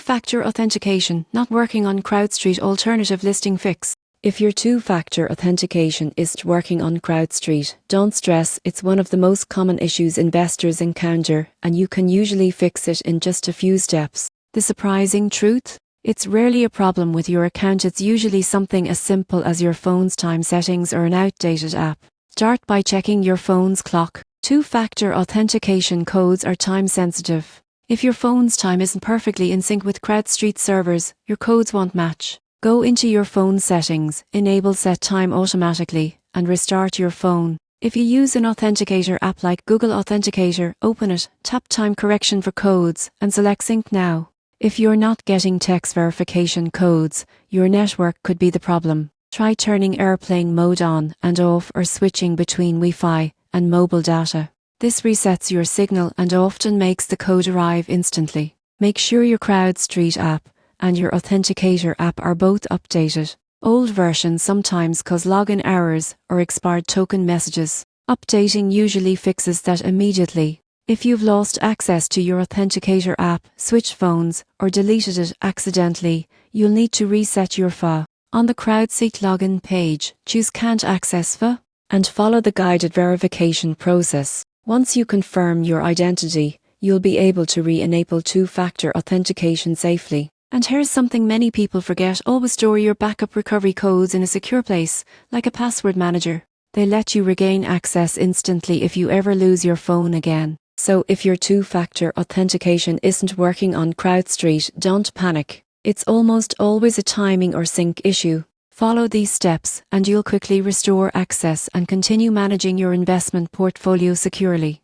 Two-factor authentication not working on CrowdStreet alternative listing fix. If your two-factor authentication isn't working on CrowdStreet, don't stress. It's one of the most common issues investors encounter, and you can usually fix it in just a few steps. The surprising truth? It's rarely a problem with your account. It's usually something as simple as your phone's time settings or an outdated app. Start by checking your phone's clock. Two-factor authentication codes are time-sensitive. If your phone's time isn't perfectly in sync with CrowdStreet servers, your codes won't match. Go into your phone settings, enable Set Time automatically, and restart your phone. If you use an authenticator app like Google Authenticator, open it, tap Time Correction for codes, and select Sync Now. If you're not getting text verification codes, your network could be the problem. Try turning airplane mode on and off or switching between Wi-Fi and mobile data. This resets your signal and often makes the code arrive instantly. Make sure your CrowdStreet app and your authenticator app are both updated. Old versions sometimes cause login errors or expired token messages. Updating usually fixes that immediately. If you've lost access to your authenticator app, switched phones, or deleted it accidentally, you'll need to reset your FA. On the CrowdStreet login page, choose Can't Access FA and follow the guided verification process. Once you confirm your identity, you'll be able to re-enable two-factor authentication safely. And here's something many people forget: always store your backup recovery codes in a secure place, like a password manager. They let you regain access instantly if you ever lose your phone again. So if your two-factor authentication isn't working on CrowdStreet, don't panic. It's almost always a timing or sync issue. Follow these steps and you'll quickly restore access and continue managing your investment portfolio securely.